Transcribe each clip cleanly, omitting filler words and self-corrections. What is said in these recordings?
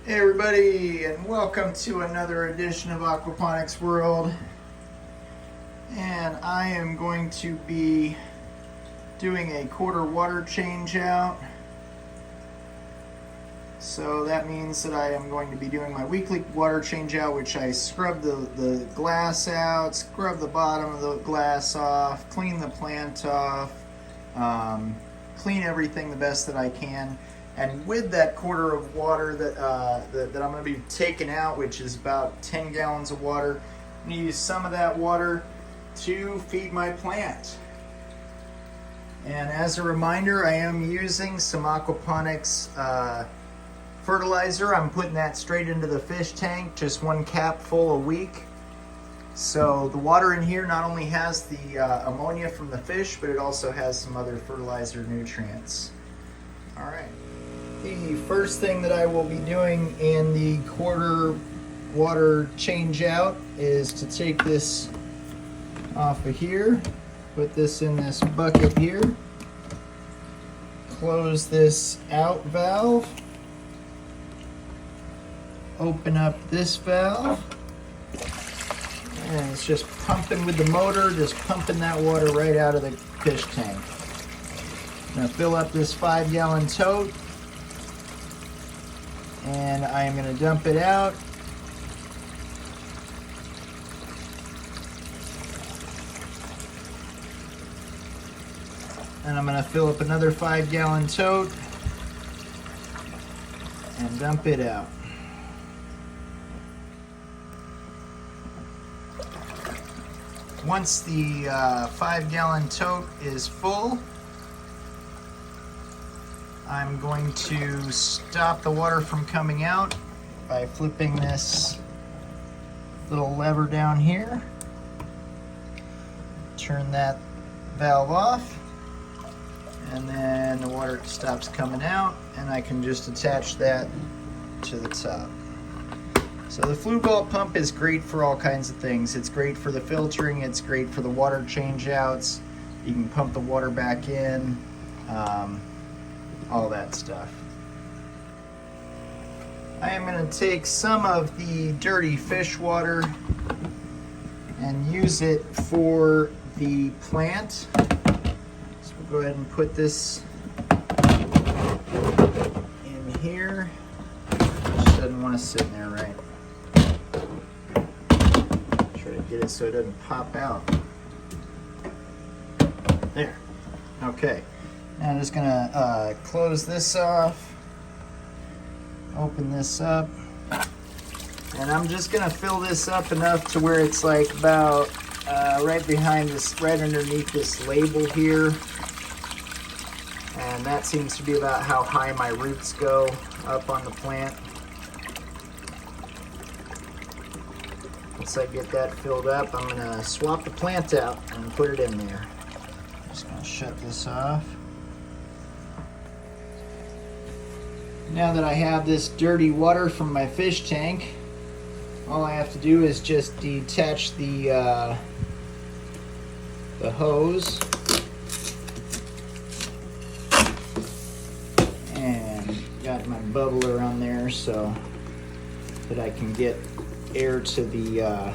Hey everybody, and welcome to another edition of Aquaponics World. And I am going to be doing a quarter water change out. So that means that I am going to be doing my weekly water change out, which I scrub the glass out, scrub the bottom of the glass off, clean the plant off, clean everything the best that I can. And with that quarter of water that I'm going to be taking out, which is about 10 gallons of water, I'm going to use some of that water to feed my plant. And as a reminder, I am using some Aquaponics fertilizer. I'm putting that straight into the fish tank, just 1 cap full a week. So the water in here not only has the ammonia from the fish, but it also has some other fertilizer nutrients. All right. The first thing that I will be doing in the quarter water change out is to take this off of here, put this in this bucket here, close this out valve, open up this valve, and it's just pumping with the motor, just pumping that water right out of the fish tank. I'm going to fill up this 5-gallon tote, and I am going to dump it out. And I'm going to fill up another 5-gallon tote and dump it out. Once the 5-gallon tote is full, I'm going to stop the water from coming out by flipping this little lever down here. Turn that valve off, and then the water stops coming out, and I can just attach that to the top. So the flue vault pump is great for all kinds of things. It's great for the filtering, it's great for the water change outs. You can pump the water back in. All that stuff. I am going to take some of the dirty fish water and use it for the plant. So we'll go ahead and put this in here. Just doesn't want to sit in there right. Try to get it so it doesn't pop out. There. Okay. Now I'm just going to close this off, open this up, and I'm just going to fill this up enough to where it's like about right behind this, right underneath this label here, and that seems to be about how high my roots go up on the plant. Once I get that filled up, I'm going to swap the plant out and put it in there. I'm just going to shut this off. Now that I have this dirty water from my fish tank, all I have to do is just detach the hose and got my bubbler on there so that I can get air to the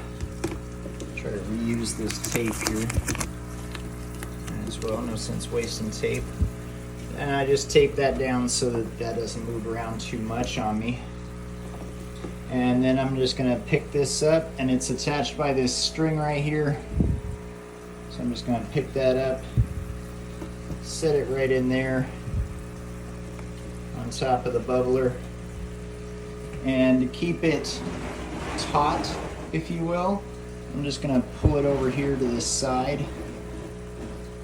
try to reuse this tape here as well. No sense wasting tape. And I just tape that down so that that doesn't move around too much on me. And then I'm just going to pick this up, and it's attached by this string right here. So I'm just going to pick that up, set it right in there on top of the bubbler. And to keep it taut, if you will, I'm just going to pull it over here to this side,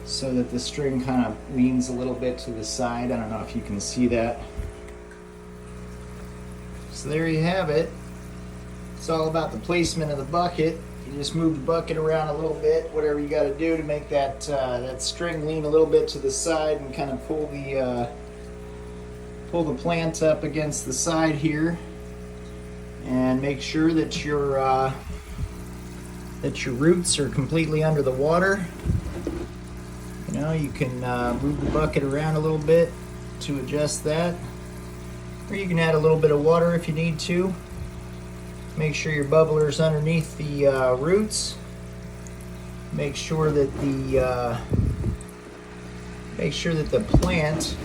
so that the string kind of leans a little bit to the side. I don't know if you can see that. So there you have it. It's all about the placement of the bucket. You just move the bucket around a little bit, whatever you got to do to make that that string lean a little bit to the side and kind of pull the plant up against the side here, and make sure that your roots are completely under the water. You know, you can move the bucket around a little bit to adjust that. Or you can add a little bit of water if you need to. Make sure your bubbler's underneath the roots. Make sure that the plant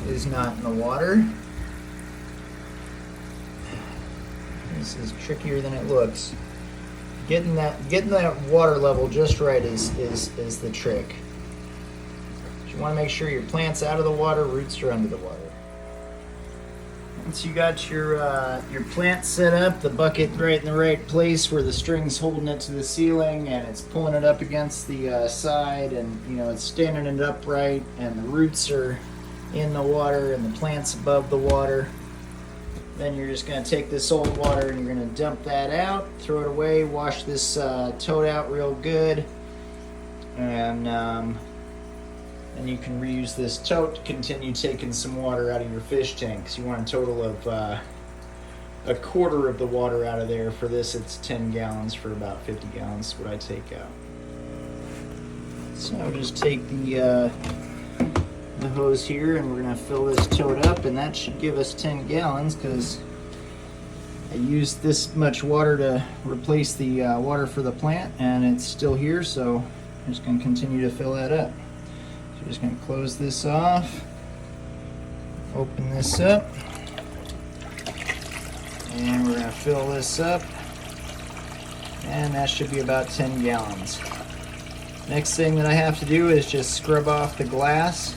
is not in the water. This is trickier than it looks. Getting that water level just right is the trick. You want to make sure your plant's out of the water, roots are under the water. Once you got your plant set up, the bucket right in the right place where the string's holding it to the ceiling and it's pulling it up against the side, and it's standing it upright, and the roots are in the water and the plant's above the water. Then you're just going to take this old water and you're going to dump that out, throw it away, wash this tote out real good, and then you can reuse this tote to continue taking some water out of your fish tanks. You want a total of a quarter of the water out of there. For this, it's 10 gallons for about 50 gallons, what I take out. So I'll just take the hose here, and we're going to fill this tote up, and that should give us 10 gallons because I used this much water to replace the water for the plant, and it's still here, so I'm just going to continue to fill that up. So just going to close this off, open this up, and we're going to fill this up, and that should be about 10 gallons. Next thing that I have to do is just scrub off the glass.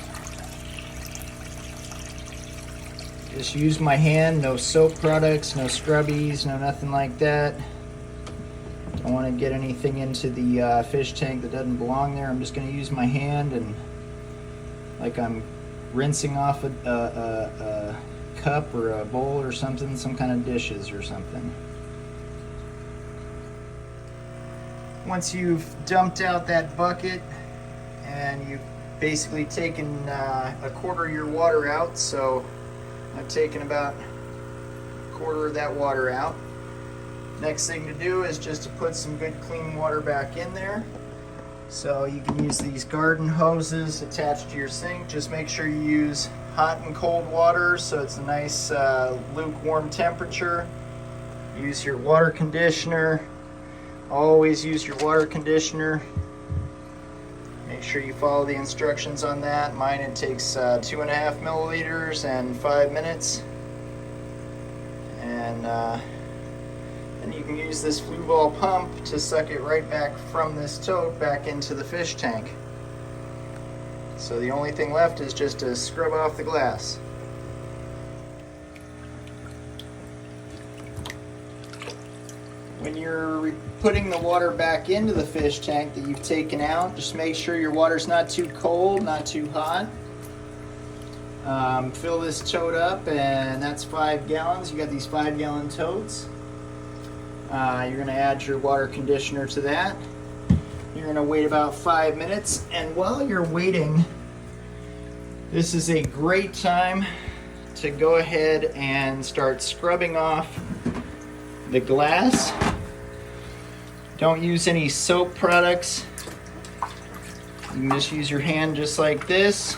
Just use my hand, no soap products, no scrubbies, no nothing like that. Don't want to get anything into the fish tank that doesn't belong there. I'm just going to use my hand, and like I'm rinsing off a cup or a bowl or something, some kind of dishes or something. Once you've dumped out that bucket and you've basically taken a quarter of your water out, so I've taken about a quarter of that water out. Next thing to do is just to put some good clean water back in there. So you can use these garden hoses attached to your sink. Just make sure you use hot and cold water so it's a nice lukewarm temperature. Use your water conditioner. Always use your water conditioner. Make sure you follow the instructions on that. Mine, it takes 2.5 milliliters and 5 minutes. And then you can use this flue ball pump to suck it right back from this tote back into the fish tank. So the only thing left is just to scrub off the glass. When you're putting the water back into the fish tank that you've taken out, just make sure your water's not too cold, not too hot. Fill this tote up, and that's 5 gallons. You got these 5-gallon totes. You're going to add your water conditioner to that. You're going to wait about 5 minutes, and while you're waiting, this is a great time to go ahead and start scrubbing off the glass. Don't use any soap products. You can just use your hand just like this.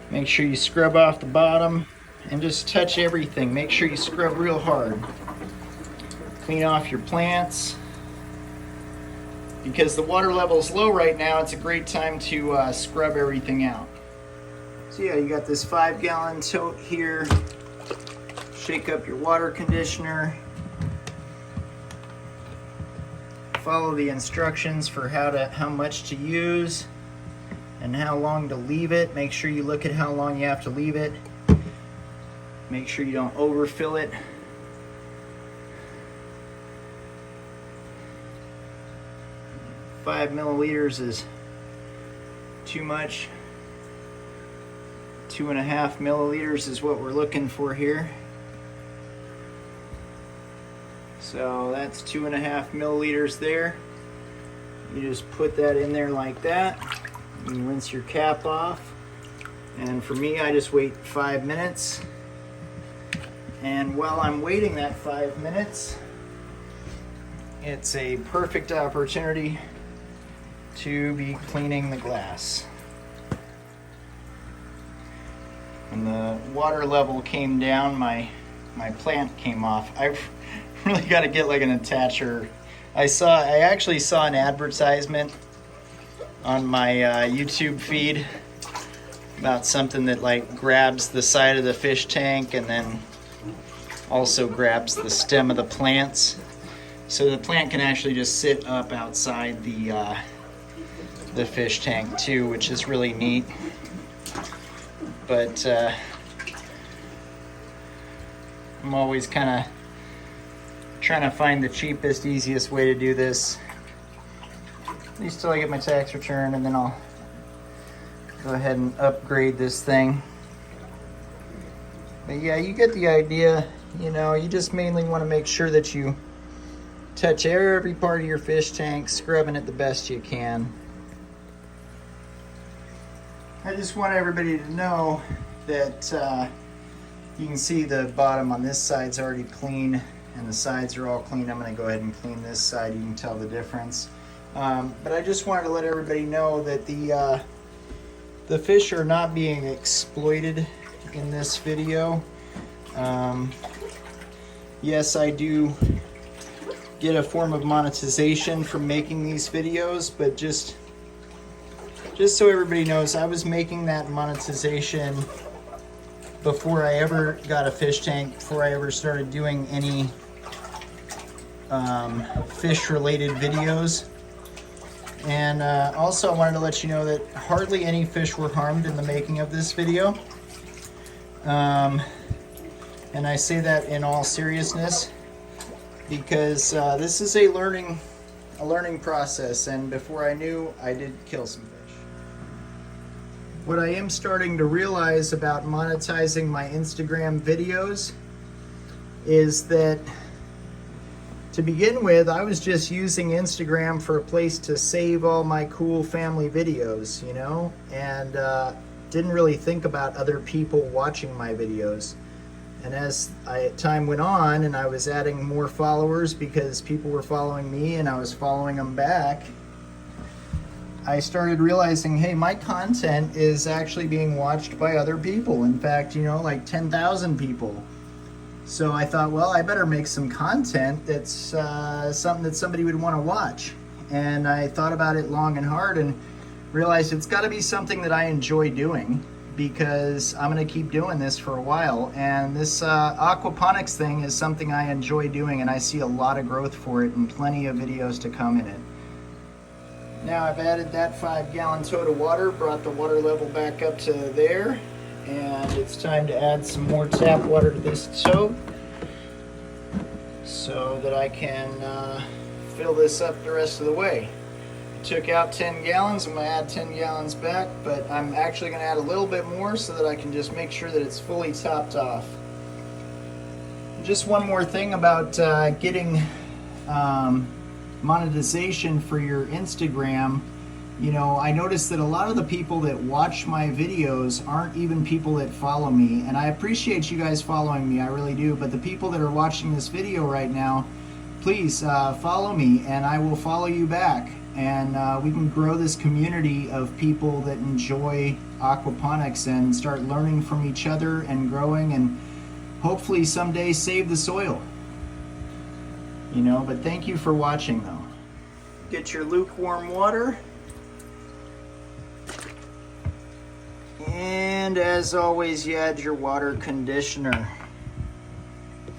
Make sure you scrub off the bottom and just touch everything. Make sure you scrub real hard. Clean off your plants. Because the water level is low right now, it's a great time to scrub everything out. So yeah, you got this 5-gallon tote here. Shake up your water conditioner. Follow the instructions for how much to use and how long to leave it. Make sure you look at how long you have to leave it. Make sure you don't overfill it. Five milliliters is too much. 2.5 milliliters is what we're looking for here. So that's 2.5 milliliters there. You just put that in there like that. You rinse your cap off. And for me, I just wait 5 minutes. And while I'm waiting that 5 minutes, it's a perfect opportunity to be cleaning the glass. when the water level came down, my plant came off. I've really got to get like an attacher. I actually saw an advertisement on my YouTube feed about something that like grabs the side of the fish tank and then also grabs the stem of the plants, so the plant can actually just sit up outside the fish tank too, which is really neat. But I'm always kind of trying to find the cheapest, easiest way to do this, at least till I get my tax return, and then I'll go ahead and upgrade this thing. But yeah, you get the idea. You know, you just mainly want to make sure that you touch every part of your fish tank, scrubbing it the best you can. I just want everybody to know that you can see the bottom on this side's already clean and the sides are all clean. I'm going to go ahead and clean this side. You can tell the difference. But I just wanted to let everybody know that the fish are not being exploited in this video. Yes, I do get a form of monetization from making these videos, but just so everybody knows, I was making that monetization before I ever got a fish tank, before I ever started doing any fish-related videos. And also I wanted to let you know that hardly any fish were harmed in the making of this video. And I say that in all seriousness because this is a learning process, and before I knew, I did kill some fish. What I am starting to realize about monetizing my Instagram videos is that, to begin with, I was just using Instagram for a place to save all my cool family videos, you know, and didn't really think about other people watching my videos. And as time went on and I was adding more followers because people were following me and I was following them back, I started realizing, hey, my content is actually being watched by other people. In fact, you know, like 10,000 people. So I thought, well, I better make some content that's something that somebody would want to watch. And I thought about it long and hard and realized it's got to be something that I enjoy doing, because I'm going to keep doing this for a while. And this aquaponics thing is something I enjoy doing, and I see a lot of growth for it and plenty of videos to come in it. Now I've added that 5-gallon tote of water, brought the water level back up to there, and it's time to add some more tap water to this tote so that I can fill this up the rest of the way. Took out 10 gallons, I'm going to add 10 gallons back, but I'm actually going to add a little bit more so that I can just make sure that it's fully topped off. Just one more thing about getting monetization for your Instagram. You know, I noticed that a lot of the people that watch my videos aren't even people that follow me, and I appreciate you guys following me, I really do, but the people that are watching this video right now, please follow me and I will follow you back. And we can grow this community of people that enjoy aquaponics and start learning from each other and growing, and hopefully someday save the soil. You know, but thank you for watching though. Get your lukewarm water. And as always, you add your water conditioner.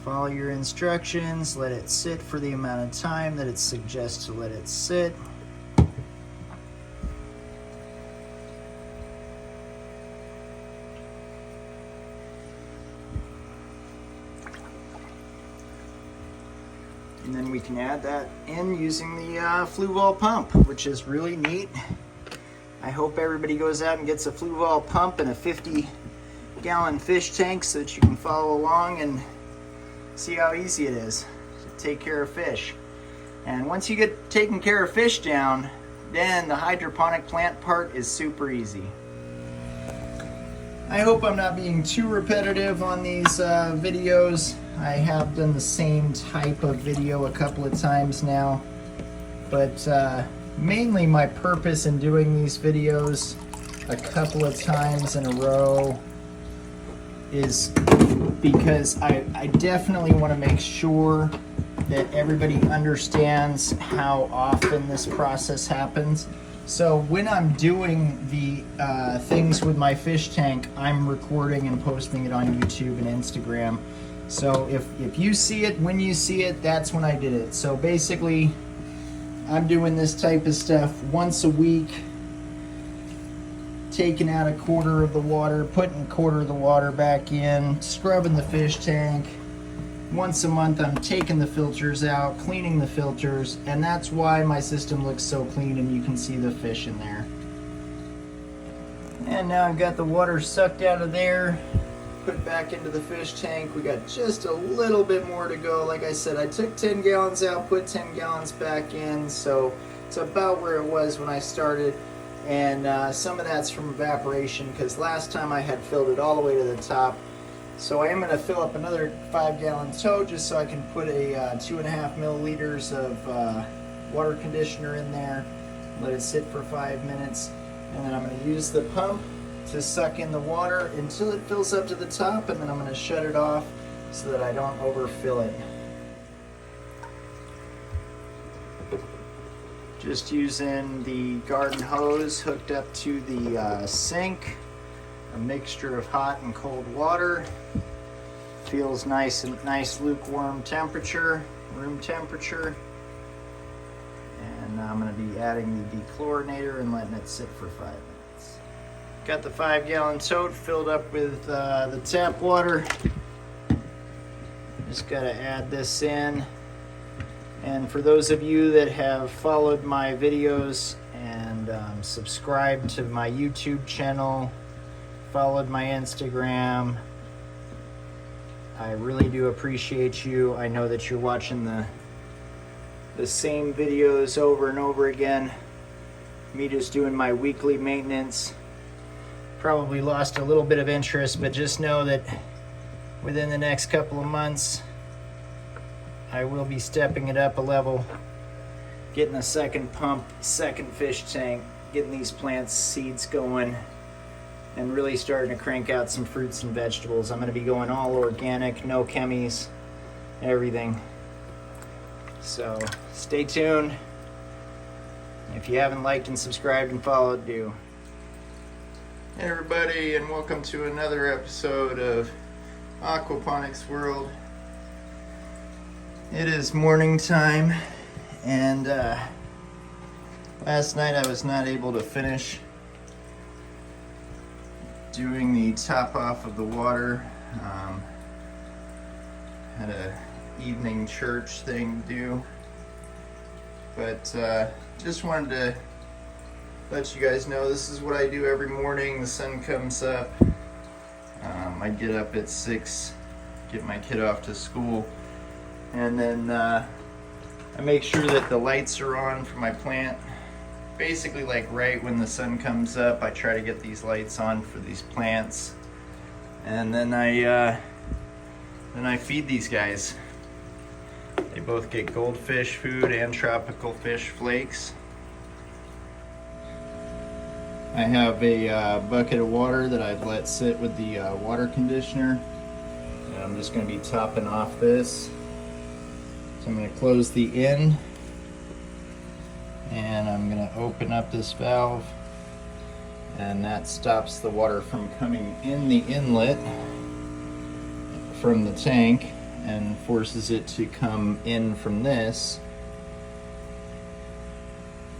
Follow your instructions, let it sit for the amount of time that it suggests to let it sit. And then we can add that in using the flue-val pump, which is really neat. I hope everybody goes out and gets a flue-val pump and a 50-gallon fish tank so that you can follow along and see how easy it is to take care of fish. And once you get taking care of fish down, then the hydroponic plant part is super easy. I hope I'm not being too repetitive on these videos. I have done the same type of video a couple of times now, but mainly my purpose in doing these videos a couple of times in a row is because I definitely want to make sure that everybody understands how often this process happens. So when I'm doing the things with my fish tank, I'm recording and posting it on YouTube and Instagram. So if you see it, when you see it, that's when I did it. So basically, I'm doing this type of stuff once a week, taking out a quarter of the water, putting a quarter of the water back in, scrubbing the fish tank. Once a month, I'm taking the filters out, cleaning the filters, and that's why my system looks so clean and you can see the fish in there. And now I've got the water sucked out of there, put back into the fish tank. We got just a little bit more to go. Like I said, I took 10 gallons out, put 10 gallons back in, so it's about where it was when I started. And some of that's from evaporation, because last time I had filled it all the way to the top. So I am going to fill up another 5-gallon tote just so I can put a 2.5 milliliters of water conditioner in there, let it sit for 5 minutes, and then I'm going to use the pump to suck in the water until it fills up to the top, and then I'm going to shut it off so that I don't overfill it. Just using the garden hose hooked up to the sink. A mixture of hot and cold water. Feels nice lukewarm temperature, room temperature. And I'm going to be adding the dechlorinator and letting it sit for 5 minutes. Got the 5-gallon tote filled up with the tap water. Just got to add this in. And for those of you that have followed my videos and subscribed to my YouTube channel, followed my Instagram, I really do appreciate you. I know that you're watching the same videos over and over again. Me just doing my weekly maintenance. Probably lost a little bit of interest, but just know that within the next couple of months, I will be stepping it up a level, getting a second pump, second fish tank, getting these plants seeds going, and really starting to crank out some fruits and vegetables. I'm going to be going all organic, no chemies, everything. So stay tuned. If you haven't liked and subscribed and followed, do. Hey everybody, and welcome to another episode of Aquaponics World. It is morning time, and last night I was not able to finish doing the top off of the water. Had a evening church thing to do, but just wanted to let you guys know this is what I do every morning. The sun comes up, I get up at 6, get my kid off to school, and then I make sure that the lights are on for my plant. Basically, like right when the sun comes up, I try to get these lights on for these plants, and then I feed these guys. They both get goldfish food and tropical fish flakes. I have a bucket of water that I've let sit with the water conditioner, and I'm just going to be topping off this. So I'm going to close the end, and I'm going to open up this valve, and that stops the water from coming in the inlet from the tank and forces it to come in from this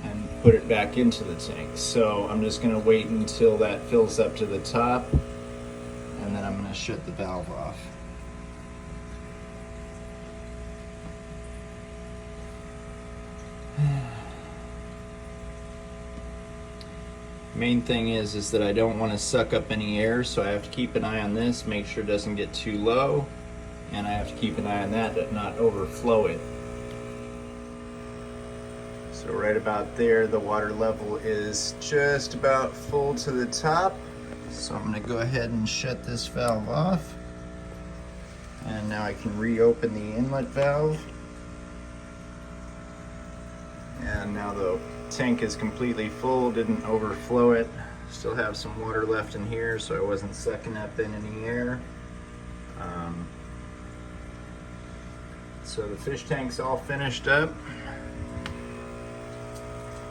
and put it back into the tank. So I'm just going to wait until that fills up to the top, and then I'm going to shut the valve off. Main thing is that I don't want to suck up any air, so I have to keep an eye on this, make sure it doesn't get too low, and I have to keep an eye on that to not overflow it. So right about there, the water level is just about full to the top. So I'm going to go ahead and shut this valve off, and now I can reopen the inlet valve. And now the tank is completely full, didn't overflow it. Still have some water left in here, so I wasn't sucking up in any air. So the fish tank's all finished up.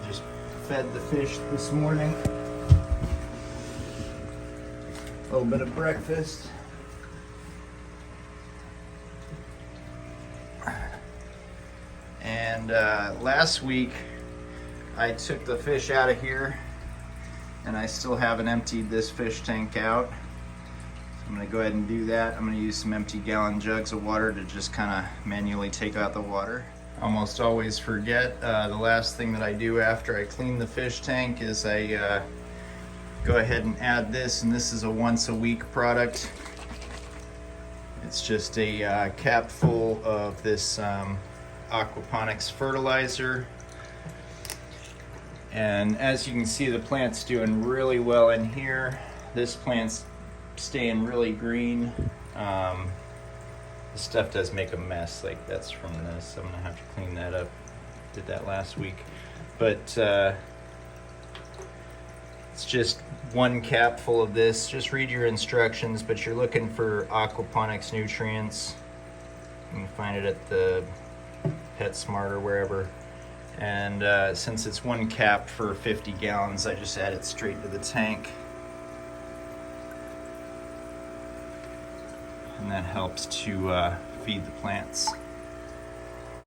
Just fed the fish this morning. A little bit of breakfast. And last week I took the fish out of here, and I still haven't emptied this fish tank out. So I'm going to go ahead and do that. I'm going to use some empty gallon jugs of water to just kind of manually take out the water. Almost always forget, the last thing that I do after I clean the fish tank is I go ahead and add this, and this is a once a week product. It's just a cap full of this Aquaponics fertilizer. And as you can see, the plant's doing really well in here. This plant's staying really green. This stuff does make a mess, like that's from this. I'm gonna have to clean that up. Did that last week. But it's just one cap full of this. Just read your instructions, but you're looking for Aquaponics nutrients. You can find it at the PetSmart or wherever. And since it's one cap for 50 gallons, I just add it straight to the tank. And that helps to feed the plants.